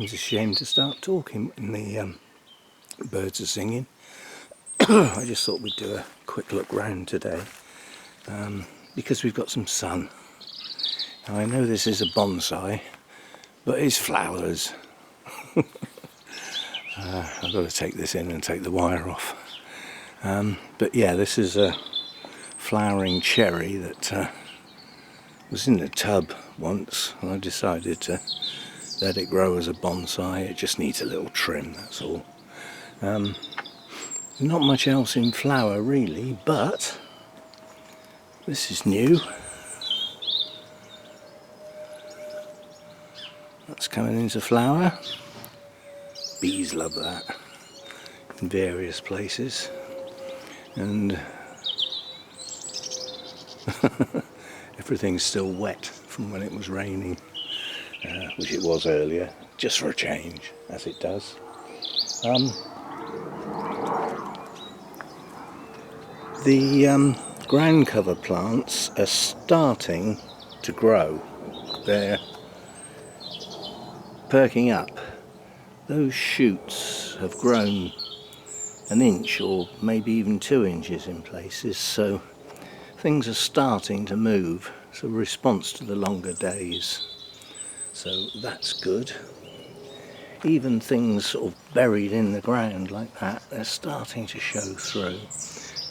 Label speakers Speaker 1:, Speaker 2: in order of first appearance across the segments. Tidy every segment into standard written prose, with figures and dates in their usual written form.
Speaker 1: It's a shame to start talking when the birds are singing. I just thought we'd do a quick look round today because we've got some sun. Now, I know this is a bonsai, but it's flowers. I've got to take this in and take the wire off. But yeah, this is a flowering cherry that was in a tub once, and I decided to let it grow as a bonsai. It just needs a little trim, that's all. Not much else in flower really, but this is new. That's coming into flower. Bees love that in various places, and everything's still wet from when it was raining, which it was earlier, just for a change, as it does. The ground cover plants are starting to grow. They're perking up. Those shoots have grown an inch or maybe even 2 inches in places, so things are starting to move. It's a response to the longer days, so that's good. Even things sort of buried in the ground like that, they're starting to show through.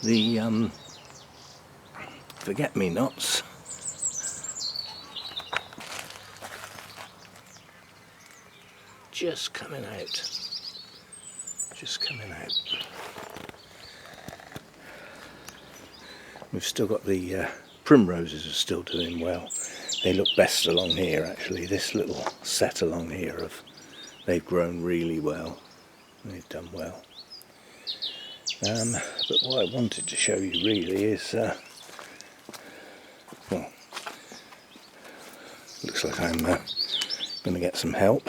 Speaker 1: The forget-me-nots just coming out. We've still got the primroses are still doing well. They look best along here actually. This little set along here, they've grown really well. They've done well. But what I wanted to show you really is, well, looks like I'm going to get some help.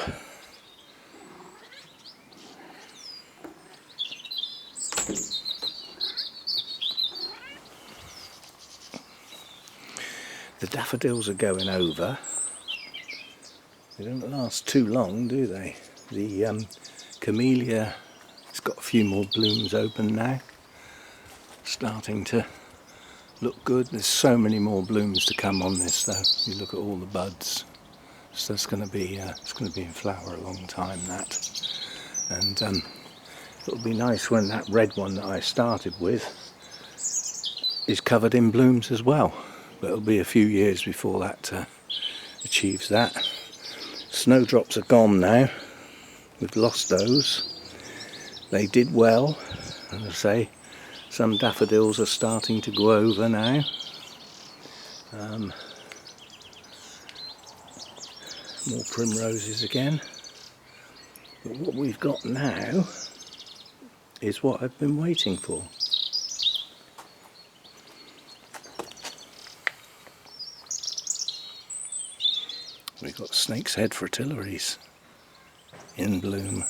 Speaker 1: The daffodils are going over. They don't last too long, do they? The camellia, it's got a few more blooms open now. Starting to look good. There's so many more blooms to come on this though. You look at all the buds. So it's going to be in flower a long time, that. And it'll be nice when that red one that I started with is covered in blooms as well. But it'll be a few years before that achieves that. Snowdrops are gone now. We've lost those. They did well, as I say. Some daffodils are starting to go over now. More primroses again. But what we've got now is what I've been waiting for. We've got snake's head fritillaries in bloom.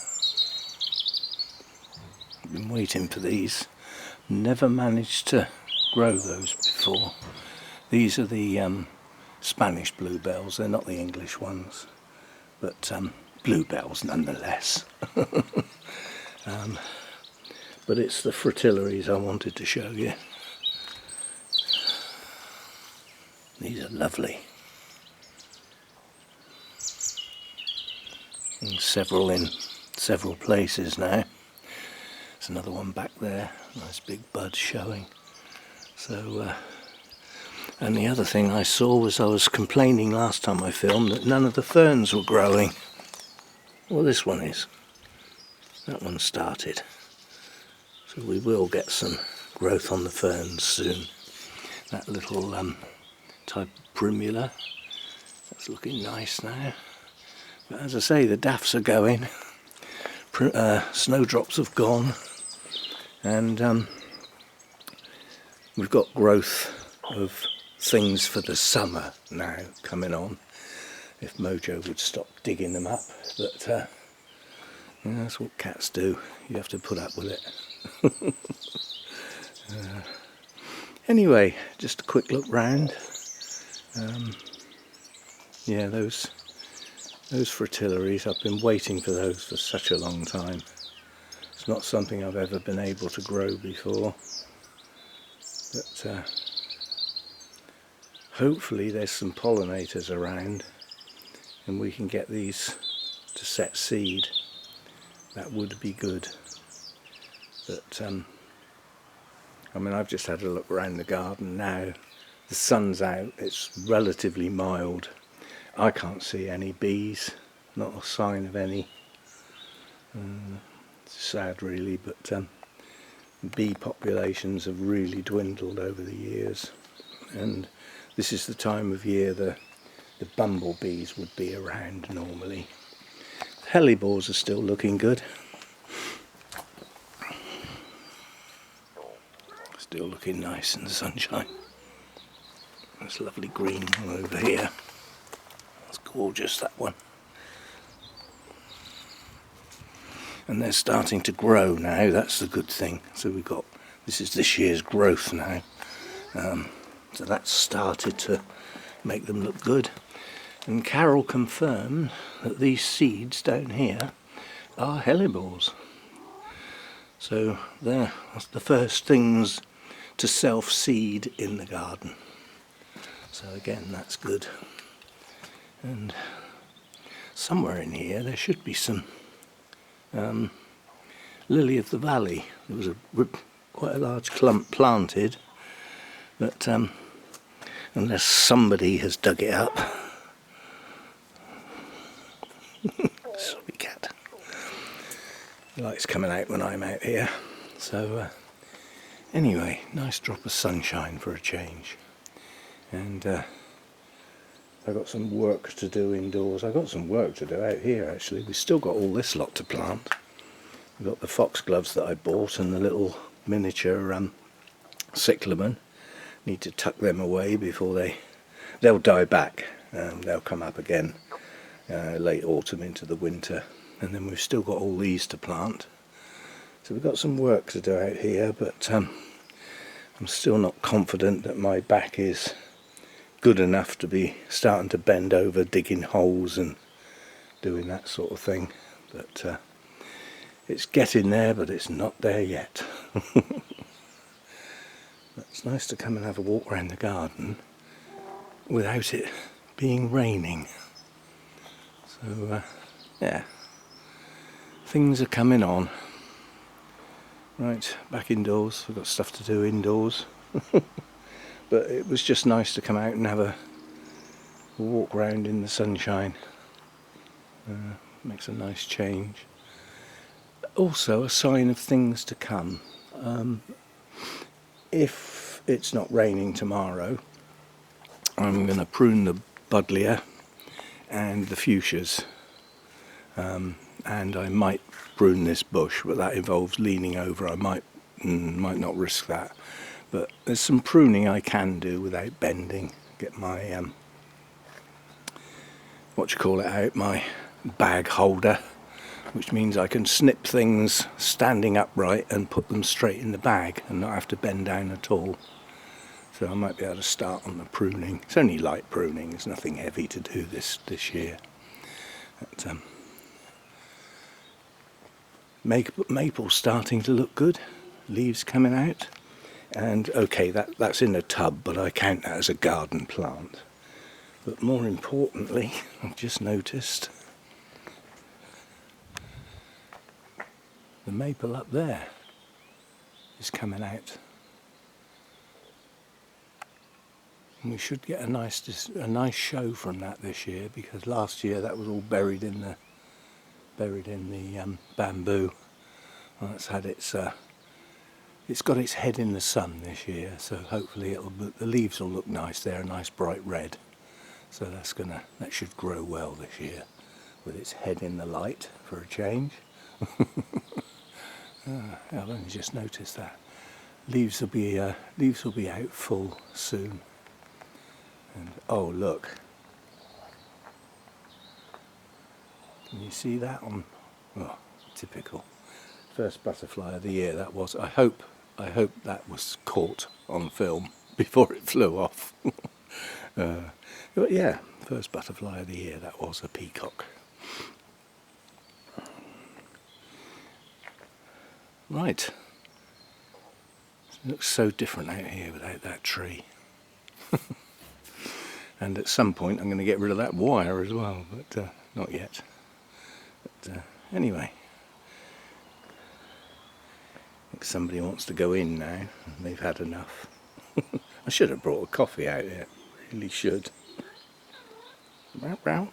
Speaker 1: I've been waiting for these. Never managed to grow those before. These are the Spanish bluebells. They're not the English ones, but bluebells nonetheless. But it's the fritillaries I wanted to show you. These are lovely. And several in several places now. There's another one back there, nice big bud showing. So, and the other thing I saw was I was complaining last time I filmed that none of the ferns were growing. Well, this one is. That one started. So we will get some growth on the ferns soon. That little type of primula, that's looking nice now. But as I say, the daffs are going, snowdrops have gone, and we've got growth of things for the summer now coming on. If Mojo would stop digging them up, but yeah, that's what cats do. You have to put up with it. Anyway, just a quick look round. Yeah, those Those fritillaries, I've been waiting for those for such a long time. It's not something I've ever been able to grow before, but hopefully there's some pollinators around and we can get these to set seed. That would be good. But I mean, I've just had a look around the garden now. The sun's out, it's relatively mild. I can't see any bees, not a sign of any. It's sad really, but bee populations have really dwindled over the years. And this is the time of year the bumblebees would be around normally. The hellebores are still looking good. Still looking nice in the sunshine. This lovely green one over here. That's gorgeous, that one. And they're starting to grow now, that's the good thing. So we've got, this is this year's growth now. So that's started to make them look good. And Carol confirmed that these seeds down here are hellebores. So they're the first things to self-seed in the garden. So again, that's good. And somewhere in here there should be some lily of the valley. There was quite a large clump planted, but unless somebody has dug it up. Sorry cat. The light's coming out when I'm out here. So anyway, nice drop of sunshine for a change. And I've got some work to do indoors. I've got some work to do out here actually. We've still got all this lot to plant. We've got the foxgloves that I bought and the little miniature cyclamen. Need to tuck them away before they'll die back. They'll come up again late autumn into the winter. And then we've still got all these to plant. So we've got some work to do out here, but I'm still not confident that my back is good enough to be starting to bend over, digging holes and doing that sort of thing. But it's getting there, but it's not there yet. It's nice to come and have a walk around the garden without it being raining. So yeah, things are coming on. Right, back indoors. We've got stuff to do indoors. But it was just nice to come out and have a walk around in the sunshine. Makes a nice change. Also a sign of things to come. If it's not raining tomorrow, I'm going to prune the buddleia and the fuchsias. And I might prune this bush, but that involves leaning over. I might not risk that. But there's some pruning I can do without bending. Get my out, my bag holder, which means I can snip things standing upright and put them straight in the bag and not have to bend down at all. So I might be able to start on the pruning. It's only light pruning, there's nothing heavy to do this year. But, maple's starting to look good, leaves coming out. And okay, that's in a tub, but I count that as a garden plant. But more importantly, I've just noticed the maple up there is coming out. And we should get a nice show from that this year, because last year that was all buried in the bamboo. Well, it's had it's got its head in the sun this year, so hopefully the leaves will look nice. They're a nice bright red, so that should grow well this year with its head in the light for a change. I've only just noticed that leaves will be out full soon. And oh look, can you see that on? Oh, typical. First butterfly of the year that was. I hope that was caught on film before it flew off. But yeah, first butterfly of the year, that was a peacock. Right. It looks so different out here without that tree. And at some point I'm going to get rid of that wire as well, but not yet. But anyway, I think somebody wants to go in now, and they've had enough. I should have brought a coffee out here, really should. Row, row.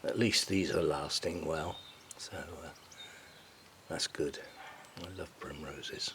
Speaker 1: At least these are lasting well, so that's good. I love primroses.